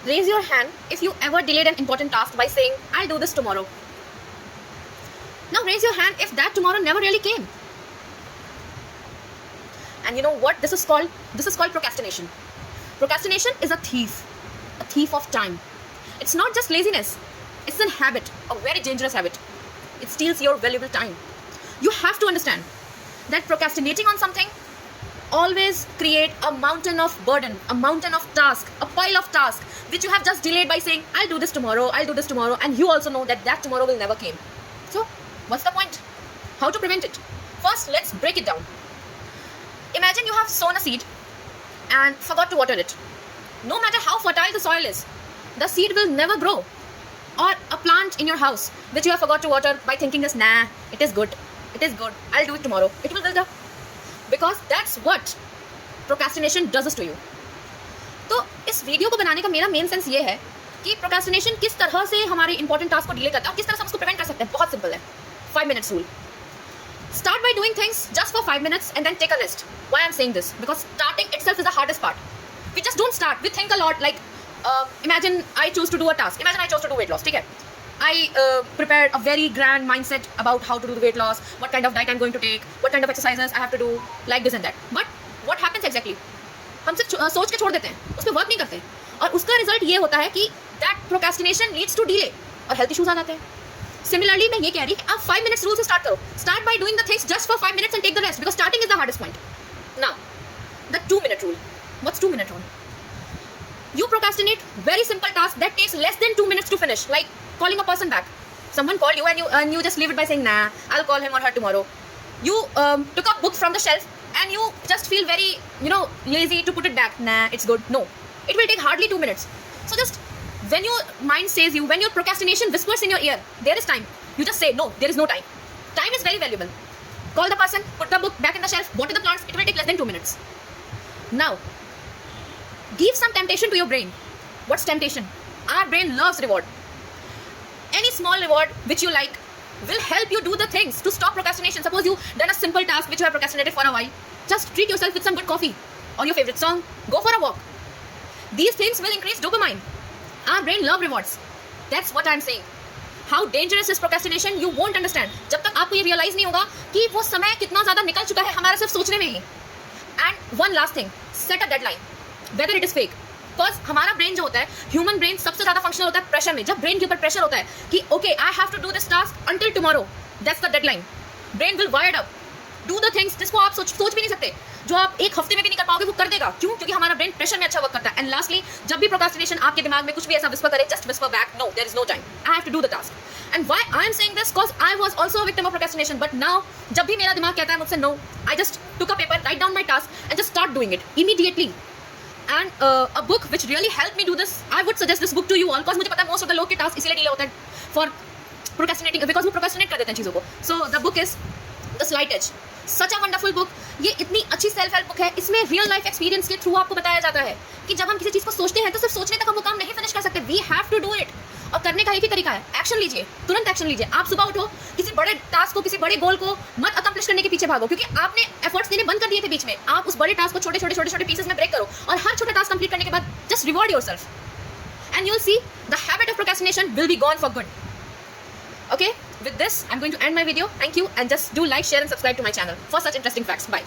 Raise your hand if you ever delayed an important task by saying, I'll do this tomorrow. Now raise your hand if that tomorrow never really came. And you know what this is called? This is called procrastination. Procrastination is a thief of time. It's not just laziness. It's a habit, a very dangerous habit. It steals your valuable time. You have to understand that procrastinating on something always create a mountain of burden, a mountain of task, a pile of task which you have just delayed by saying, I'll do this tomorrow, and you also know that that tomorrow will never came. So, what's the point? How to prevent it? First, let's break it down. Imagine you have sown a seed and forgot to water it. No matter how fertile the soil is, the seed will never grow. Or a plant in your house which you have forgot to water by thinking this, nah, it is good, I'll do it tomorrow. It will build up. Because that's what procrastination does to you. तो इस video को बनाने का मेरा main sense ये है कि procrastination किस तरह से हमारे इंपॉर्टेंट टास्क को डिले करता है और किस तरह से हम उसको प्रिवेंट कर सकते हैं. बहुत सिंपल है. 5 minutes rule. Start by doing things just for 5 minutes and then take a rest. Why I'm saying this? Because starting itself is the hardest part. We just don't start. We think a lot. Like imagine I choose to do a task. Imagine I chose to do weight loss. ठीक है? I prepared a very grand mindset about how to do the weight loss, what kind of diet I'm going to take, what kind of exercises I have to do, like this and that. But what happens exactly? हम सिर्फ सोच के छोड़ देते हैं, उस पर work नहीं करते और उसका रिजल्ट ये होता है कि that procrastination leads to delay और हेल्थ इश्यूज आ जाते हैं. Similarly, मैं ये कह रही कि आप 5 minutes rule से start करो. Start by doing the things just for 5 minutes and take the rest because starting is the hardest point. Now, the 2-minute rule. What's 2-minute rule? You procrastinate very simple task that takes less than 2 minutes to finish, like calling a person back. Someone called you and you just leave it by saying, nah, I'll call him or her tomorrow. You took a book from the shelf and you just feel very, lazy to put it back. Nah, it's good. No, it will take hardly 2 minutes. So just when your mind says you, when your procrastination whispers in your ear, there is time. You just say, no, there is no time. Time is very valuable. Call the person, put the book back in the shelf, water the plants. It will take less than 2 minutes. Now, give some temptation to your brain. What's temptation? Our brain loves reward. Any small reward which you like will help you do the things to stop procrastination. Suppose you done a simple task which you have procrastinated for a while. Just treat yourself with some good coffee or your favorite song. Go for a walk. These things will increase dopamine. Our brain loves rewards. That's what I'm saying. How dangerous is procrastination? You won't understand. जब तक आपको ये realize नहीं होगा कि वो समय कितना ज़्यादा निकल चुका है हमारा सिर्फ सोचने में ही. And one last thing, set a deadline. Whether it is fake. Because हमारा ब्रेन जो होता है, ह्यूमन ब्रेन सबसे ज़्यादा फंक्शनल होता है प्रेशर में. जब ब्रेन के ऊपर प्रेशर होता है कि okay I have to do this task until tomorrow, that's the deadline. Brain will wired up. Do the things जिसको आप सोच भी नहीं सकते, जो आप एक हफ्ते में भी नहीं कर पाओगे वो कर देगा. क्यों? क्योंकि हमारा ब्रेन प्रेशर में अच्छा वर्क करता है. एंड लास्टली, जब भी प्रोक्रेस्टिनेशन आपके दिमाग में कुछ भी ऐसा विस्पर करे, just whisper back, no there is no time, I have to do the task. And why I am saying this? Because I was also a victim of procrastination. But now जब भी मेरा दिमाग कहता है मुझसे no, I just took a paper, write down my task and just start doing it immediately. And a book which really helped me do this, I would suggest this book to you all because मुझे पता है most of the लोग के task इसलिए delay होता है for procrastinating because वो procrastinate कर देते हैं चीज़ों को. So the book is The Slight Edge. Such a wonderful book. ये इतनी अच्छी सेल्फ हेल्प बुक है. इसमें रियल लाइफ एक्सपीरियंस के थ्रू आपको बताया जाता है कि जब हम किसी चीज़ को सोचते हैं तो सिर्फ सोचने तक हम वो काम नहीं फिनिश कर सकते. We have to do it. और करने का एक ही तरीका है, एक्शन लीजिए, तुरंत एक्शन लीजिए. आप सुबह उठो, किसी बड़े टास्क को, किसी बड़े गोल को मत अकम्प्लिश करने के पीछे भागो क्योंकि आपने एफर्ट्स देने बंद कर दिए थे बीच में. आप उस बड़े टास्क को छोटे छोटे पीसेस में ब्रेक करो और हर छोटा टास्क कंप्लीट करने के बाद just reward yourself and you will see the habit of procrastination will be gone for good. Okay, with this I'm going to end my video. Thank you and just do like, share and subscribe to my channel for such interesting facts. Bye.